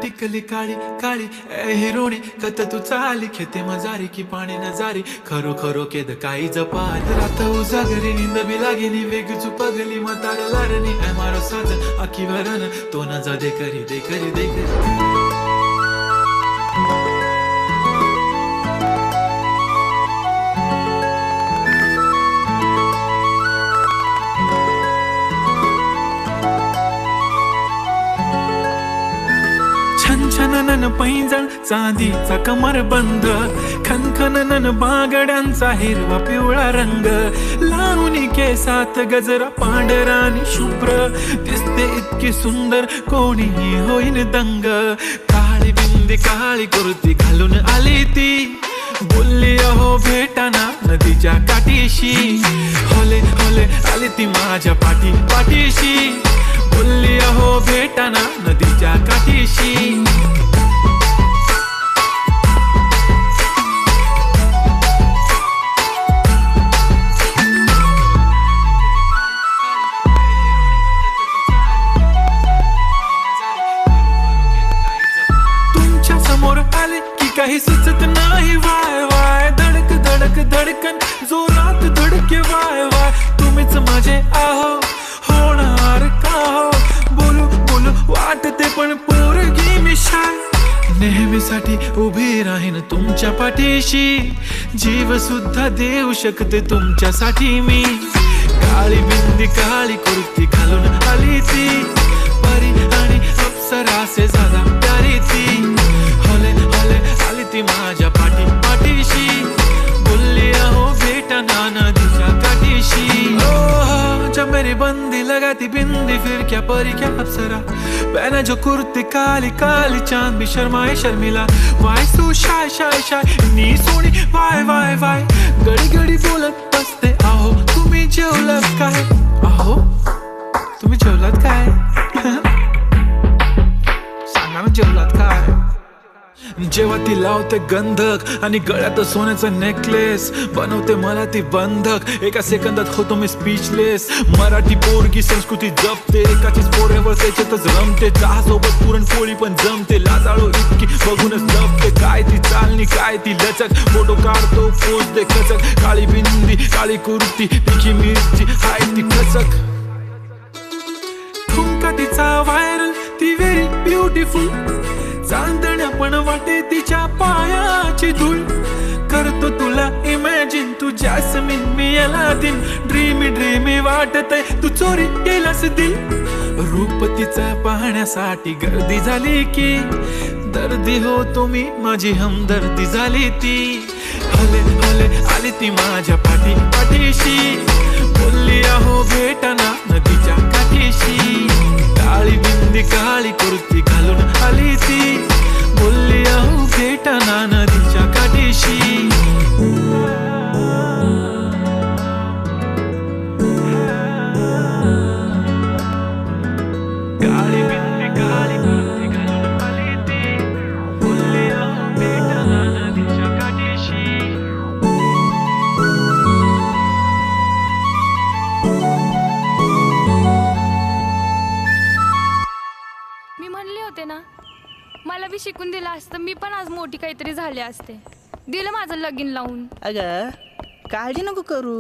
टिकली काळी काळी ए हिरोणी कत तू चाली खेते मजारी की पाणी नजारी खरो खरो केद काही जपाल रात उजागरी नींद बी लागेनी वेग चुपगली मतार लारणी ए मारो साज आखी वरन तो न जा दे करी दे करी दे करी छनछनन पैंजण चांदीचा कमरबंद खनखनन बागड्यांचा हिरवा पिवळा रंग लावणी केसात गजरा पांढरा आणि शुभ्र दिसते इतकी सुंदर कोणीही होईन दंग काळी बिंदी काळी कुर्ती घालून आली ती बोलली अहो भेटाना नदीच्या काठीशी होले होले आली ती माझ्या पाठीशी बोलली अहो भेटाना नदीच्या काठीशी तुमच्या समोर आले की काही सुचत नाही वाय वाय धडक धडक धडकन जोरात धडके वाय वाय तुम्हीच माझे आहो होणार का हो बोलू बोलू वाटते पण पोरगी मी शाय नेहमीसाठी उभी राहीन तुमच्या पाठीशी जीव सुद्धा देऊ शकते तुमच्यासाठी मी काळी बिंदी काळी कुर्ती घालून आली ती परी आणि अप्सरासे झाला प्यारी ती होले होले आली ती माझ्या पाठीशी बोलली अहो भेटना नदीच्या काठीशी जब मेरी बंदी लगाती बिंदी फिर क्या परी क्या अप्सरा पहना जो कुर्ती काली काली चांद भी शर्माए शर्मिला why so shy shy shy नी सोनी वाय वाय वाय गडी गडी बोलत बसते अहो तुम्ही जेवलात काय अहो तुम्ही जेवलात काय सांगा ना जेवलात काय जेव्हा ती लावते गंधक आणि गळ्यात सोन्याचा नेकलेस बनवते मला ती बंधक एका सेकंदात होतो मी स्पीचलेस मराठी पोरगी संस्कृती जपते एकाचीच पोऱ्यावर त्याच्यातच रमते चहासोबत पुरणपोळी पण जमते लाजाळू इतकी बघूनच जपते काय ती चालणी काय ती लचक फोटो काढतो पोज दे खचक काळी बिंदी काळी कुर्ती तिखी मिरची हाय ती खचक ठुमका तिचा व्हायरल ती व्हेरी ब्युटिफुल चांदण्या पण वाटे तिच्या पायाची धूळ करतो तुला इमॅजिन तू जॅस्मिन मी अलादीन ड्रीमी ड्रीमी वाटतय तू चोरी केलास दिल रूप तिचं पाहण्यासाठी गर्दी झाली की दर्दी हो तुम्ही माझी हमदर्दी झाली ती हले हले आली ती माझ्या पाठीशी बोलली अहो भेटना नदीच्या काठीशी काळी बिंदी काळी कुर्ती घालून आली ती बोलली अहो भेटना नदीच्या काठीशी काळी बिंदी काळी कुर्ती घालून आली ती बोलली अहो भेटना नदीच्या काठीशी मी म्हणले होते ना मला बी शिकून दिलं असतं मी पण आज मोठी काहीतरी झाले असते दिलं माझं लगीन लावून अगं काळजी नको करू